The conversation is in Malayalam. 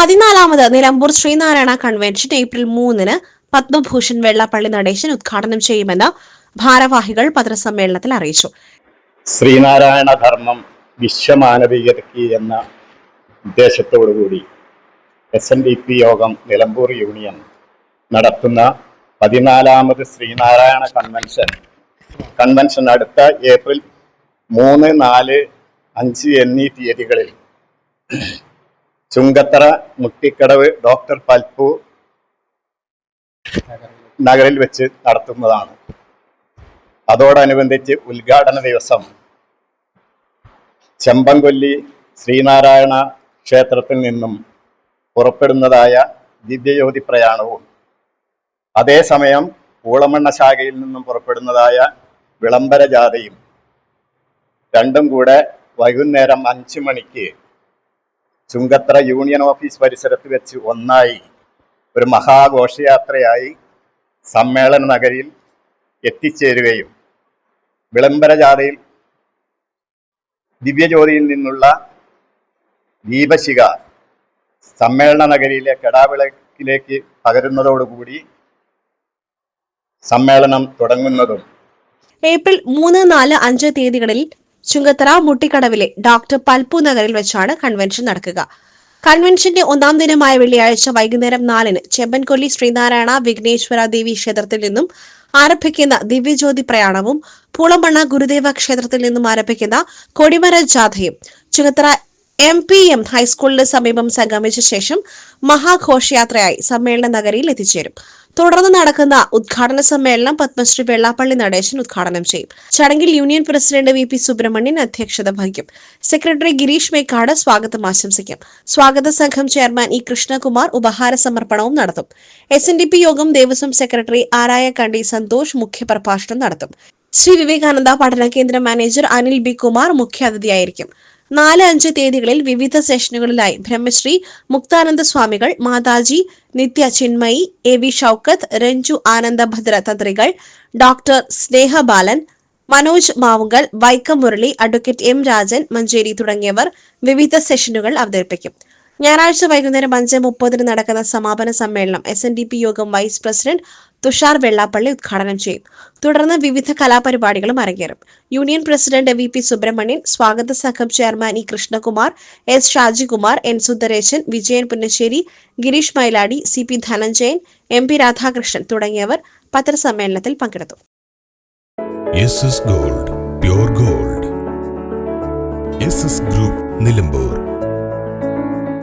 14ാമത് നിലമ്പൂർ ശ്രീനാരായണ കൺവെൻഷൻ ഏപ്രിൽ 3-ന് പത്മഭൂഷൺ വെള്ളാപ്പള്ളി നടേശൻ ഉദ്ഘാടനം ചെയ്യുമെന്ന് ഭാരവാഹികൾ പത്രസമ്മേളനത്തിൽ അറിയിച്ചു. ശ്രീനാരായണ ധർമ്മം വിശ്വമാനവീയതയ്ക്ക് എന്ന ഉദ്ദേശത്തോടുകൂടി SNDP യോഗം നിലമ്പൂർ യൂണിയൻ നടത്തുന്ന 14ാമത് ശ്രീനാരായണ കൺവെൻഷൻ അടുത്ത ഏപ്രിൽ 3, 4, 5 എന്നീ തീയതികളിൽ ചുങ്കത്തറ, മുട്ടിക്കടവ്, ഡോക്ടർ പൽപ്പു നഗറിൽ വെച്ച് നടത്തുന്നതാണ്. അതോടനുബന്ധിച്ച് ഉദ്ഘാടന ദിവസം ചെമ്പൻകൊല്ലി ശ്രീനാരായണ ക്ഷേത്രത്തിൽ നിന്നും പുറപ്പെടുന്നതായ ദിവ്യജ്യോതി പ്രയാണവും അതേസമയം പൂളമണ്ണ ശാഖയിൽ നിന്നും പുറപ്പെടുന്നതായ വിളംബര ജാഥയും രണ്ടും കൂടെ വൈകുന്നേരം 5 മണിക്ക് ചുങ്കത്തറ യൂണിയൻ ഓഫീസ് പരിസരത്ത് വെച്ച് ഒന്നായി ഒരു മഹാഘോഷയാത്രയായി സമ്മേളന നഗരിയിൽ എത്തിച്ചേരുകയും വിളംബര ജാഥയിൽ ദിവ്യജ്യോതിയിൽ നിന്നുള്ള ദീപശിഖ സമ്മേളന നഗരിയിലെ കെടാവിളക്കിലേക്ക് പകരുന്നതോടുകൂടി സമ്മേളനം തുടങ്ങുന്നതും. ഏപ്രിൽ 3, 4, 5 തീയതികളിൽ ചുങ്കത്തറ, മുട്ടിക്കടവിലെ ഡോക്ടർ പൽപ്പു നഗറിൽ വെച്ചാണ് കൺവെൻഷൻ നടക്കുക. കൺവെൻഷന്റെ 1ാം ദിനമായ വെള്ളിയാഴ്ച വൈകുന്നേരം 4-ന് ചെമ്പൻകൊല്ലി ശ്രീനാരായണ വിഘ്നേശ്വര ദേവി ക്ഷേത്രത്തിൽ നിന്നും ആരംഭിക്കുന്ന ദിവ്യജ്യോതി പ്രയാണവും പൂളമണ്ണ ഗുരുദേവ ക്ഷേത്രത്തിൽ നിന്നും ആരംഭിക്കുന്ന കൊടിമര ജാഥയും ചുങ്കത്തറ MPM ഹൈസ്കൂളിന് സമീപം സംഗമിച്ച ശേഷം മഹാഘോഷയാത്രയായി സമ്മേളന നഗരിയിൽ എത്തിച്ചേരും. തുടർന്ന് നടക്കുന്ന ഉദ്ഘാടന സമ്മേളനം പത്മശ്രീ വെള്ളാപ്പള്ളി നടേശൻ ഉദ്ഘാടനം ചെയ്യും. ചടങ്ങിൽ യൂണിയൻ പ്രസിഡന്റ് VP സുബ്രഹ്മണ്യൻ അധ്യക്ഷത വഹിക്കും. സെക്രട്ടറി ഗിരീഷ് മേക്കാട് സ്വാഗതം ആശംസിക്കും. സ്വാഗത സംഘം ചെയർമാൻ E. കൃഷ്ണകുമാർ ഉപഹാര സമർപ്പണവും നടത്തും. SNDP യോഗം ദേവസ്വം സെക്രട്ടറി ആരായക്കണ്ടി സന്തോഷ് മുഖ്യപ്രഭാഷണം നടത്തും. ശ്രീ വിവേകാനന്ദ പഠന കേന്ദ്ര മാനേജർ അനിൽ B. കുമാർ മുഖ്യാതിഥിയായിരിക്കും. 4, 5 തീയതികളിൽ വിവിധ സെഷനുകളിലായി ബ്രഹ്മശ്രീ മുക്താനന്ദ സ്വാമികൾ, മാതാജി, നിത്യ ചിന്മയി, AV ഷൌക്കത്ത്, രഞ്ജു ആനന്ദഭദ്ര തന്ത്രികൾ, doctor Snehabalan, Manoj Mavunkal, Vaikom Murali, advocate M. Rajan, Manjeri തുടങ്ങിയവർ വിവിധ സെഷനുകൾ അവതരിപ്പിക്കും. ഞായറാഴ്ച വൈകുന്നേരം 5:30-ന് നടക്കുന്ന സമാപന സമ്മേളനം SNDP യോഗം വൈസ് പ്രസിഡന്റ് തുഷാർ വെള്ളാപ്പള്ളി ഉദ്ഘാടനം ചെയ്യും. തുടർന്ന് വിവിധ കലാപരിപാടികളും അരങ്ങേറും. യൂണിയൻ പ്രസിഡന്റ് VP സുബ്രഹ്മണ്യൻ, സ്വാഗത സംഘം chairman E. Krishnakumar, S. Shajikumar, N. Sundaresan, Vijayan Punnassery, Girish Mailadi, CP Dhananjayan, MP Radhakrishnan തുടങ്ങിയവർ പത്രസമ്മേളനത്തിൽ പങ്കെടുത്തു. SS Gold, Pure Gold. SS Group, Nilambur.